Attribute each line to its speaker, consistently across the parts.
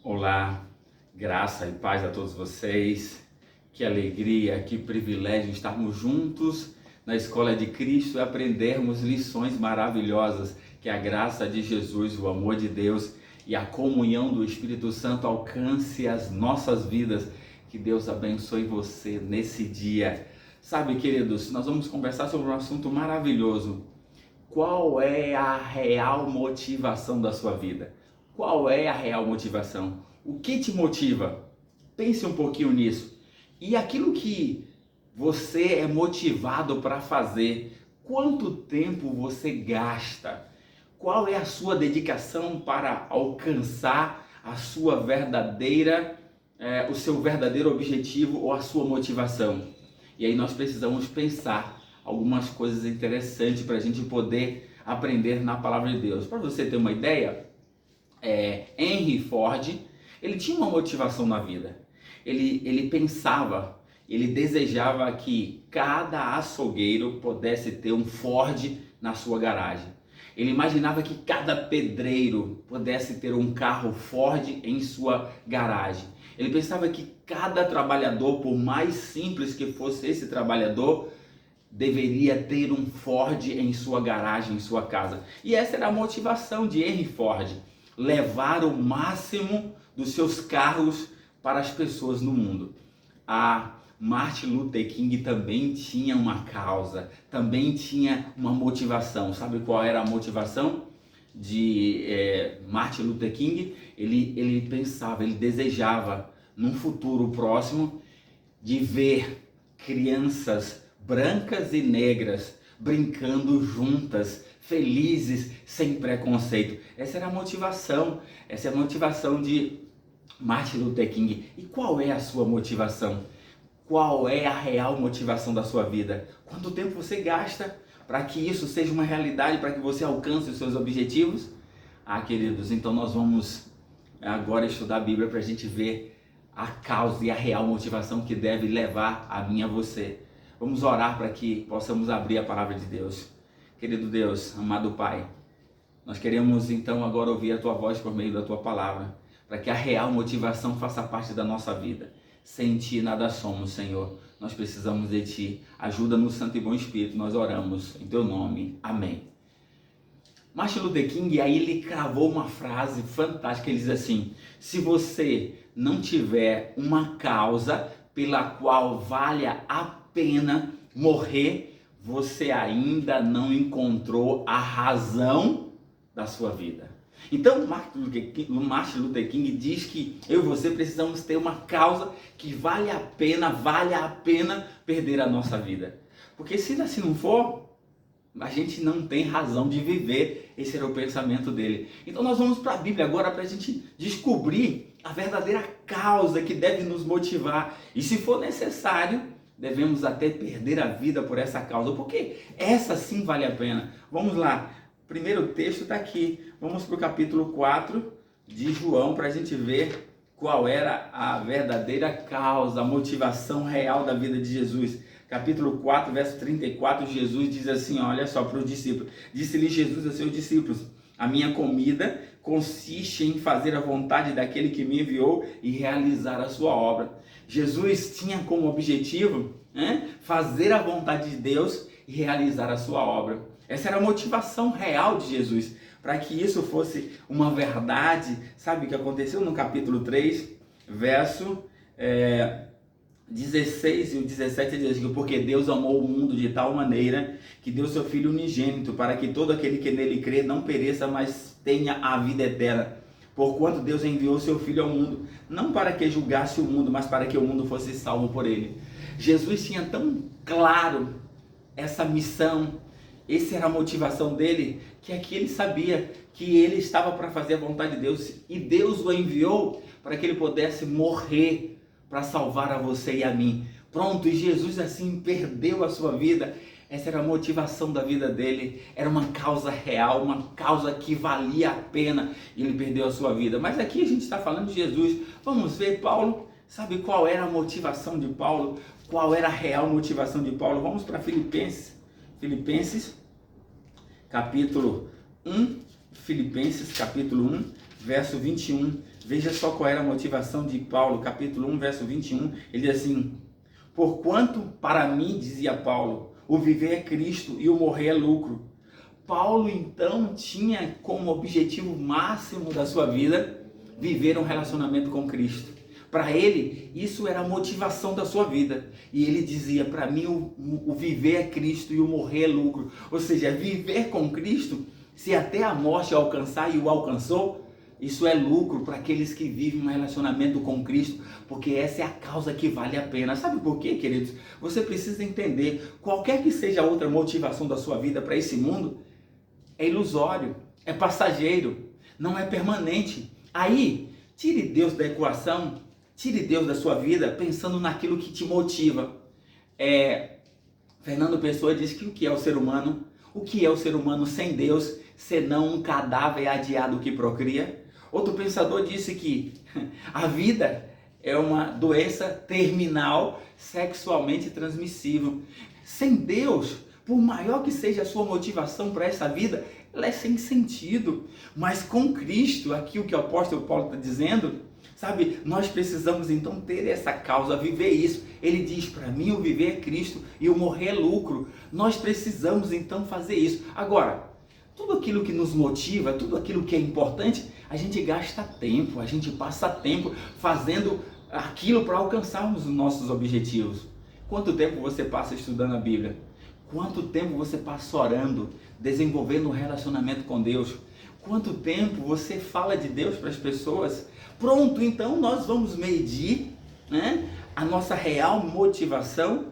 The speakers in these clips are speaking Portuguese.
Speaker 1: Olá, graça e paz a todos vocês. Que alegria, que privilégio estarmos juntos na Escola de Cristo e aprendermos lições maravilhosas. Que a graça de Jesus, o amor de Deus e a comunhão do Espírito Santo alcance as nossas vidas. Que Deus abençoe você nesse dia. Sabe, queridos, nós vamos conversar sobre um assunto maravilhoso. Qual é a real motivação da sua vida? Qual é a real motivação? O que te motiva? Pense um pouquinho nisso. E aquilo que você é motivado para fazer, quanto tempo você gasta? Qual é a sua dedicação para alcançar a sua o seu verdadeiro objetivo ou a sua motivação? E aí nós precisamos pensar algumas coisas interessantes para a gente poder aprender na palavra de Deus. Para você ter uma ideia, Henry Ford, ele tinha uma motivação na vida. Ele pensava, ele desejava que cada açougueiro pudesse ter um Ford na sua garagem. Ele imaginava que cada pedreiro pudesse ter um carro Ford em sua garagem. Ele pensava que cada trabalhador, por mais simples que fosse esse trabalhador, deveria ter um Ford em sua garagem, em sua casa. E essa era a motivação de Henry Ford: levar o máximo dos seus carros para as pessoas no mundo. A Martin Luther King também tinha uma causa, também tinha uma motivação. Sabe qual era a motivação de Martin Luther King? Ele pensava, ele desejava num futuro próximo de ver crianças brancas e negras brincando juntas, felizes, sem preconceito. Essa era a motivação, essa é a motivação de Martin Luther King. E qual é a sua motivação? Qual é a real motivação da sua vida? Quanto tempo você gasta para que isso seja uma realidade, para que você alcance os seus objetivos? Queridos, então nós vamos agora estudar a Bíblia para a gente ver a causa e a real motivação que deve levar a mim e a você. Vamos orar para que possamos abrir a palavra de Deus. Querido Deus, amado Pai, nós queremos então agora ouvir a Tua voz por meio da Tua palavra, para que a real motivação faça parte da nossa vida. Sem Ti nada somos, Senhor. Nós precisamos de Ti. Ajuda-nos, Santo e Bom Espírito. Nós oramos em Teu nome. Amém. Martin Luther King, aí ele cravou uma frase fantástica. Ele diz assim: se você não tiver uma causa pela qual valha a pena morrer, você ainda não encontrou a razão da sua vida. Então, Martin Luther King diz que eu e você precisamos ter uma causa que vale a pena perder a nossa vida. Porque se assim não for, a gente não tem razão de viver. Esse era o pensamento dele. Então nós vamos para a Bíblia agora para a gente descobrir a verdadeira causa que deve nos motivar. E se for necessário, devemos até perder a vida por essa causa, porque essa sim vale a pena. Vamos lá, o primeiro texto está aqui. Vamos para o capítulo 4 de João para a gente ver qual era a verdadeira causa, a motivação real da vida de Jesus. Capítulo 4, verso 34, Jesus diz assim, olha só para os discípulos. Disse-lhe Jesus a seus discípulos: a minha comida consiste em fazer a vontade daquele que me enviou e realizar a sua obra. Jesus tinha como objetivo fazer a vontade de Deus e realizar a sua obra. Essa era a motivação real de Jesus. Para que isso fosse uma verdade, sabe o que aconteceu no capítulo 3, verso 16 e o 17 diz que porque Deus amou o mundo de tal maneira que deu seu Filho unigênito para que todo aquele que nele crê não pereça, mas tenha a vida eterna. Porquanto Deus enviou seu Filho ao mundo, não para que julgasse o mundo, mas para que o mundo fosse salvo por ele. Jesus tinha tão claro essa missão, essa era a motivação dele, que aqui ele sabia que ele estava para fazer a vontade de Deus e Deus o enviou para que ele pudesse morrer para salvar a você e a mim. Pronto, e Jesus assim perdeu a sua vida. Essa era a motivação da vida dele, era uma causa real, uma causa que valia a pena, e ele perdeu a sua vida. Mas aqui a gente está falando de Jesus. Vamos ver Paulo, sabe qual era a motivação de Paulo? Qual era a real motivação de Paulo? Vamos para Filipenses, capítulo 1, Filipenses capítulo 1, verso 21. Veja só qual era a motivação de Paulo, capítulo 1, verso 21. Ele diz assim: porquanto para mim, dizia Paulo, o viver é Cristo e o morrer é lucro. Paulo então tinha como objetivo máximo da sua vida viver um relacionamento com Cristo. Para ele, isso era a motivação da sua vida. E ele dizia: para mim o viver é Cristo e o morrer é lucro. Ou seja, viver com Cristo, se até a morte alcançar e o alcançou, isso é lucro para aqueles que vivem um relacionamento com Cristo, porque essa é a causa que vale a pena. Sabe por quê, queridos? Você precisa entender, qualquer que seja a outra motivação da sua vida para esse mundo, é ilusório, é passageiro, não é permanente. Aí, tire Deus da equação, tire Deus da sua vida pensando naquilo que te motiva. Fernando Pessoa diz que o que é o ser humano? O que é o ser humano sem Deus, senão um cadáver adiado que procria? Outro pensador disse que a vida é uma doença terminal sexualmente transmissível. Sem Deus, por maior que seja a sua motivação para essa vida, ela é sem sentido. Mas com Cristo, aqui o que o apóstolo Paulo está dizendo, sabe, nós precisamos então ter essa causa, viver isso. Ele diz: para mim o viver é Cristo e o morrer é lucro. Nós precisamos então fazer isso. Agora, tudo aquilo que nos motiva, tudo aquilo que é importante, a gente gasta tempo, a gente passa tempo fazendo aquilo para alcançarmos os nossos objetivos. Quanto tempo você passa estudando a Bíblia? Quanto tempo você passa orando, desenvolvendo um relacionamento com Deus? Quanto tempo você fala de Deus para as pessoas? Pronto, então nós vamos medir, né, a nossa real motivação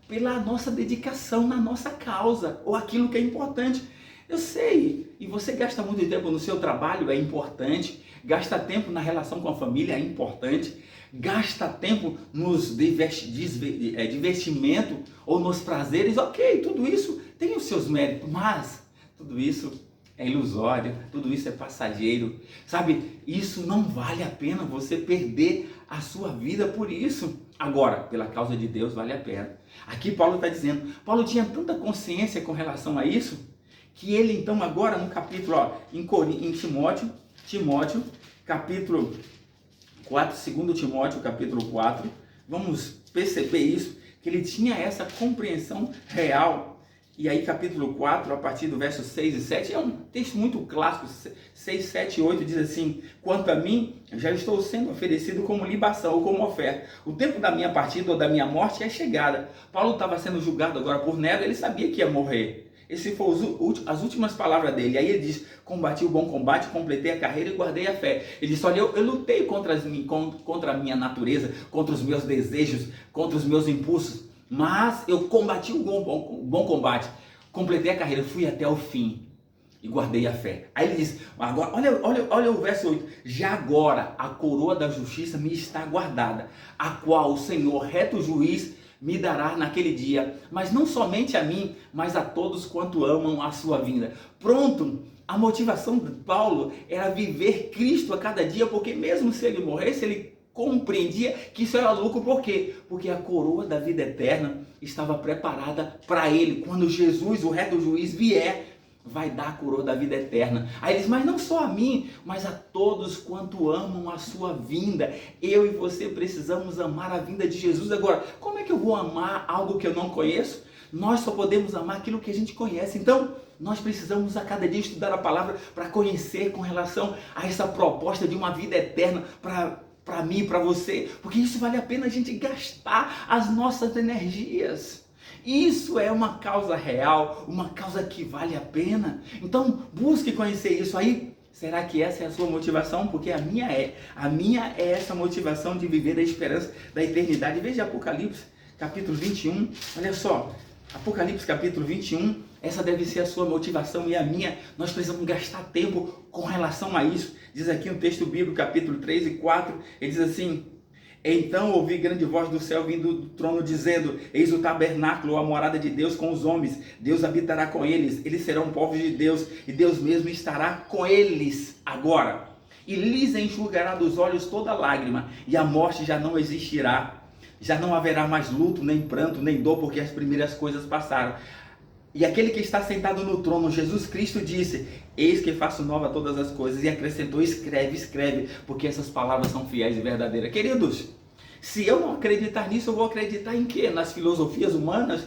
Speaker 1: pela nossa dedicação na nossa causa, ou aquilo que é importante. Eu sei, e você gasta muito tempo no seu trabalho, é importante. Gasta tempo na relação com a família, é importante. Gasta tempo nos divertimento ou nos prazeres, ok, tudo isso tem os seus méritos, mas tudo isso é ilusório, tudo isso é passageiro, sabe? Isso não vale a pena você perder a sua vida por isso. Agora, pela causa de Deus, vale a pena. Aqui Paulo está dizendo, Paulo tinha tanta consciência com relação a isso, que ele então agora no capítulo, em Timóteo, capítulo 4, 2 Timóteo, capítulo 4, vamos perceber isso, que ele tinha essa compreensão real. E aí capítulo 4, a partir do verso 6 e 7, é um texto muito clássico, 6, 7 e 8, diz assim: quanto a mim, já estou sendo oferecido como libação ou como oferta. O tempo da minha partida ou da minha morte é chegada. Paulo estava sendo julgado agora por Nero, ele sabia que ia morrer. Essas foram as últimas palavras dele. Aí ele diz: combati o bom combate, completei a carreira e guardei a fé. Ele disse: olha, eu lutei contra a minha natureza, contra os meus desejos, contra os meus impulsos, mas eu combati o bom combate, completei a carreira, fui até o fim e guardei a fé. Aí ele diz, agora, olha o verso 8, já agora a coroa da justiça me está guardada, a qual o Senhor, reto juiz, me dará naquele dia, mas não somente a mim, mas a todos quanto amam a sua vinda. Pronto, a motivação de Paulo era viver Cristo a cada dia, porque mesmo se ele morresse, ele compreendia que isso era lucro. Por quê? Porque a coroa da vida eterna estava preparada para ele. Quando Jesus, o reto juiz, vier, vai dar a coroa da vida eterna. Aí ele diz, mas não só a mim, mas a todos quanto amam a sua vinda. Eu e você precisamos amar a vinda de Jesus. Agora, como é que eu vou amar algo que eu não conheço? Nós só podemos amar aquilo que a gente conhece. Então, nós precisamos a cada dia estudar a palavra para conhecer com relação a essa proposta de uma vida eterna para mim, para você, porque isso vale a pena a gente gastar as nossas energias. Isso é uma causa real, uma causa que vale a pena. Então, busque conhecer isso aí. Será que essa é a sua motivação? Porque a minha é essa motivação de viver a esperança da eternidade. Veja Apocalipse, capítulo 21, olha só, Apocalipse, capítulo 21, essa deve ser a sua motivação e a minha. Nós precisamos gastar tempo com relação a isso. Diz aqui no texto bíblico, capítulo 3 e 4, ele diz assim, então ouvi grande voz do céu vindo do trono dizendo, eis o tabernáculo, a morada de Deus com os homens, Deus habitará com eles, eles serão povos de Deus e Deus mesmo estará com eles agora. E lhes enxugará dos olhos toda lágrima e a morte já não existirá, já não haverá mais luto, nem pranto, nem dor, porque as primeiras coisas passaram. E aquele que está sentado no trono, Jesus Cristo, disse: eis que faço nova todas as coisas. E acrescentou: escreve, escreve, porque essas palavras são fiéis e verdadeiras. Queridos, se eu não acreditar nisso, eu vou acreditar em quê? Nas filosofias humanas?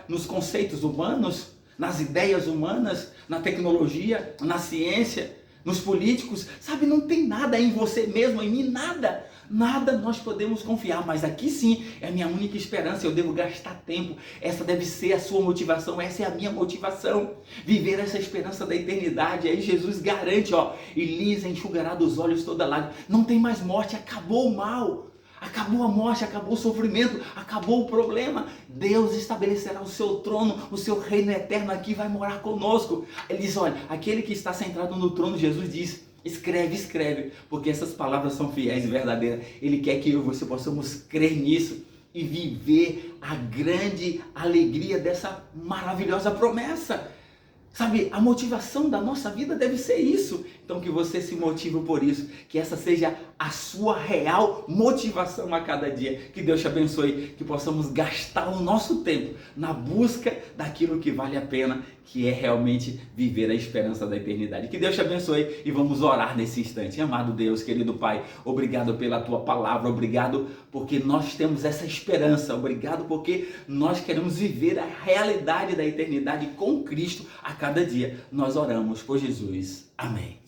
Speaker 1: Nos conceitos humanos? Nas ideias humanas? Na tecnologia? Na ciência? Nos políticos? Sabe, não tem nada em você mesmo, em mim, nada. Nada nós podemos confiar, mas aqui sim é a minha única esperança. Eu devo gastar tempo. Essa deve ser a sua motivação, essa é a minha motivação. Viver essa esperança da eternidade. Aí Jesus garante, e lhes enxugará dos olhos toda lágrima. Não tem mais morte, acabou o mal. Acabou a morte, acabou o sofrimento, acabou o problema. Deus estabelecerá o seu trono, o seu reino eterno aqui, vai morar conosco. Ele diz, olha, aquele que está sentado no trono, Jesus diz: escreve, escreve, porque essas palavras são fiéis e verdadeiras. Ele quer que eu e você possamos crer nisso e viver a grande alegria dessa maravilhosa promessa. Sabe, a motivação da nossa vida deve ser isso. Então que você se motive por isso, que essa seja a sua real motivação a cada dia. Que Deus te abençoe, que possamos gastar o nosso tempo na busca daquilo que vale a pena, que é realmente viver a esperança da eternidade. Que Deus te abençoe e vamos orar nesse instante. Amado Deus, querido Pai, obrigado pela Tua palavra, obrigado porque nós temos essa esperança, obrigado porque nós queremos viver a realidade da eternidade com Cristo a cada dia. Nós oramos por Jesus. Amém.